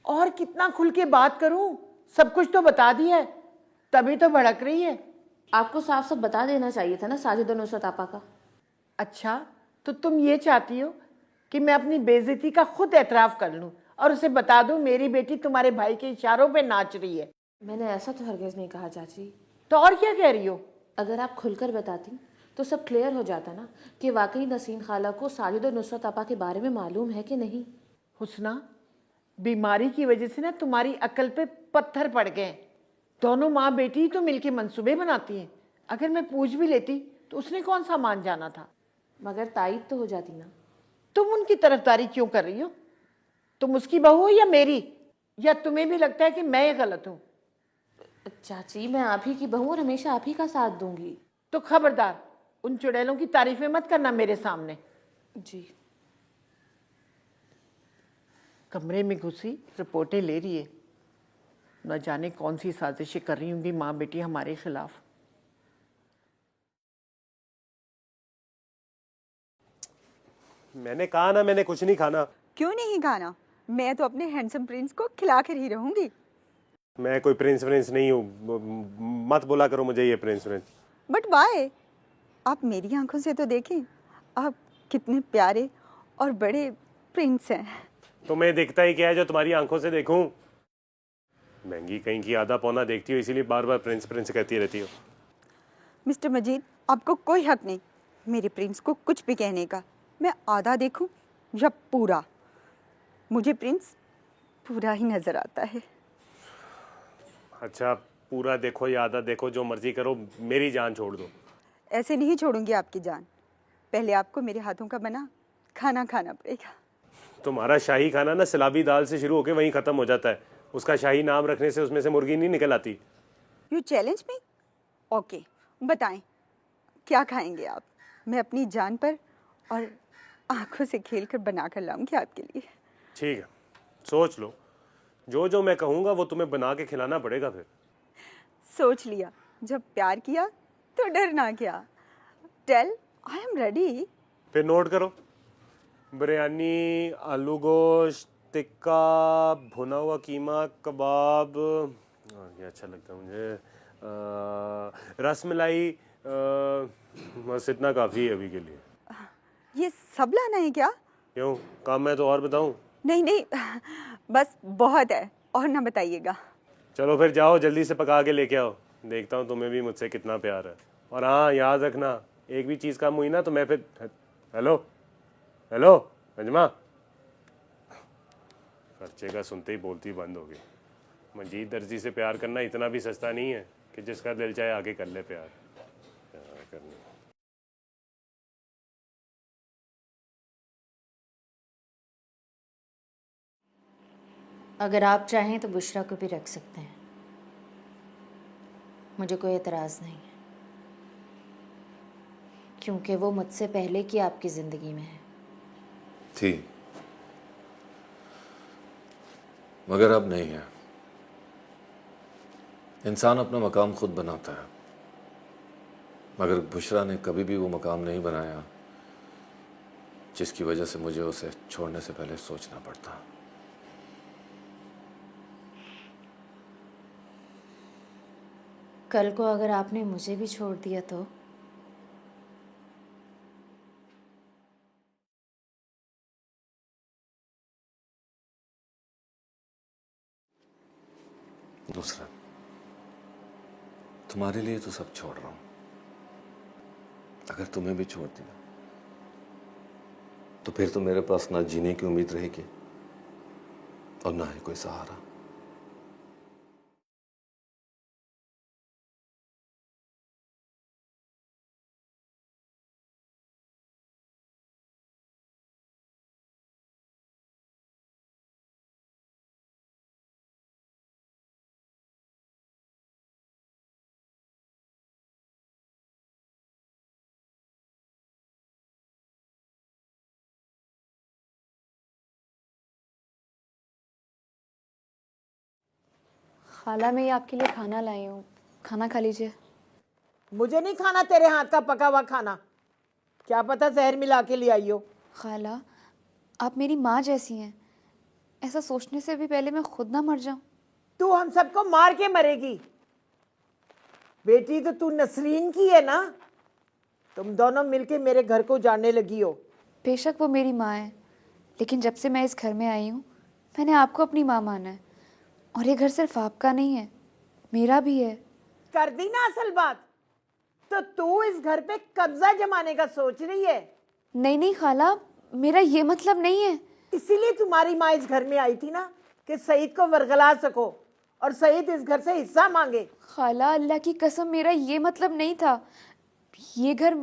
और कितना खुल के बात करूं? सब कुछ तो बता दिया है, तभी तो भड़क रही है। आपको साफ साफ बता देना चाहिए था ना साजिद और नुसरत आपा का। अच्छा, तो तुम ये चाहती हो कि मैं अपनी बेइज्जती का खुद एतराफ़ कर लूं और उसे बता दूं मेरी बेटी तुम्हारे भाई के इशारों पे नाच रही है? मैंने ऐसा तो हरगिज नहीं कहा चाची। तो और क्या कह रही हो? अगर आप खुलकर बताती तो सब क्लियर हो जाता ना कि वाकई नसीन खाला को साजिद और नुसरत आपा के बारे में मालूम है कि नहीं। हुस्ना, बीमारी की वजह से ना तुम्हारी अकल पे पत्थर पड़ गए। दोनों माँ बेटी तो मिलके मंसूबे बनाती हैं। अगर मैं पूछ भी लेती तो उसने कौन सा मान जाना था? मगर तायद तो हो जाती ना। तुम उनकी तरफदारी क्यों कर रही हो? तुम उसकी बहू हो या मेरी? या तुम्हें भी लगता है कि मैं ये गलत हूं? चाची मैं आप ही की बहू और हमेशा आप ही का साथ दूंगी। तो खबरदार, उन चुड़ैलों की तारीफें मत करना मेरे सामने। जी। कमरे में घुसी रिपोर्टें ले रही है। न जाने कौन सी साजिशें कर रही होंगी माँ बेटी हमारे खिलाफ। मैंने कहा ना मैंने कुछ नहीं खाना। क्यों नहीं खाना? मैं तो अपने हैंडसम प्रिंस को खिला कर ही रहूंगी। मैं कोई प्रिंस व्रिंस नहीं हूँ, मत बोला करो मुझे ये प्रिंस व्रिंस। But why? आप मेरी आंखों से तो देखें, आप कितने प्यारे और बड़े प्रिंस हैं। तुम्हें दिखता ही क्या है जो तुम्हारी आंखों से देखूं? महंगी कहीं की आधा पौना देखती हो, इसीलिए बार बार प्रिंस प्रिंस कहती रहती हो। मिस्टर मजीद, आपको कोई हक नहीं मेरे प्रिंस को कुछ भी कहने का। मैं आधा देखूं या पूरा, मुझे प्रिंस पूरा ही नजर आता है। अच्छा, पूरा देखो या आधा देखो, जो मर्जी करो, मेरी जान छोड़ दो। ऐसे नहीं छोड़ूंगी आपकी जान। पहले आपको मेरे हाथों का बना खाना खाना पड़ेगा। तुम्हारा शाही खाना ना सलाबी दाल से शुरू होकर वहीं खत्म हो जाता है। उसका शाही नाम रखने से उसमें से मुर्गी नहीं निकल आती। You challenge me? ओके, बताएं क्या खाएंगे आप? मैं अपनी जान पर और आंखों से खेल कर बना कर लाऊंगी आपके लिए। ठीक है, सोच लो। जो जो मैं कहूँगा वो तुम्हें बना के खिलाना पड़ेगा। फिर सोच लिया, जब प्यार किया तो डरना क्या। Tell, I am ready. फिर नोट करो। बिरयानी, आलू गोश्त, टिक्का, भुना हुआ कीमा, कबाब, ये अच्छा लगता है मुझे, रस मलाई, बस इतना काफ़ी है अभी के लिए। ये सब लाना है क्या? क्यों, काम है तो और बताऊं? नहीं नहीं, बस बहुत है, और ना बताइएगा। चलो फिर जाओ, जल्दी से पका के लेके आओ। देखता हूँ तुम्हें भी मुझसे कितना प्यार है। और हाँ, याद रखना, एक भी चीज़ कम हुई ना तो मैं फिर। Hello hello Najma. खर्चे का सुनते ही बोलती बंद हो गई। मंजीत दर्जी से प्यार करना इतना भी सस्ता नहीं है कि जिसका दिल चाहे आगे कर ले प्यार। क्या करना। अगर आप चाहें तो बुशरा को भी रख सकते हैं, मुझे कोई एतराज़ नहीं है, क्योंकि वो मुझसे पहले की आपकी ज़िंदगी में है। थी, मगर अब नहीं है। इंसान अपना मकाम खुद बनाता है, मगर बुशरा ने कभी भी वो मकाम नहीं बनाया जिसकी वजह से मुझे उसे छोड़ने से पहले सोचना पड़ता। कल को अगर आपने मुझे भी छोड़ दिया तो? दूसरा, तुम्हारे लिए तो सब छोड़ रहा हूं। अगर तुम्हें भी छोड़ दिया तो फिर तो मेरे पास ना जीने की उम्मीद रहेगी और ना ही कोई सहारा। खाला, मैं ये आपके लिए खाना लाई हूँ, खाना खा लीजिए। मुझे नहीं खाना तेरे हाथ का पका हुआ खाना। क्या पता जहर मिला के ले आई हो। खाला, आप मेरी माँ जैसी हैं, ऐसा सोचने से भी पहले मैं खुद ना मर जाऊं। तू हम सबको मार के मरेगी। बेटी तो तू नसरीन की है ना। तुम दोनों मिलके मेरे घर को उजाड़ने लगी हो। बेशक वो मेरी माँ है, लेकिन जब से मैं इस घर में आई हूँ मैंने आपको अपनी माँ माना है। और ये घर सिर्फ आपका नहीं है, मेरा भी है। कर दी ना असल बात। तो तू इस घर पे कब्जा जमाने का सोच रही है। नहीं नहीं खाला, मेरा ये मतलब नहीं है। इसीलिए तुम्हारी माँ इस घर में आई थी ना, कि सईद को वरगला सको और सईद इस घर से हिस्सा मांगे। खाला, अल्लाह की कसम मेरा ये मतलब नहीं था। ये घर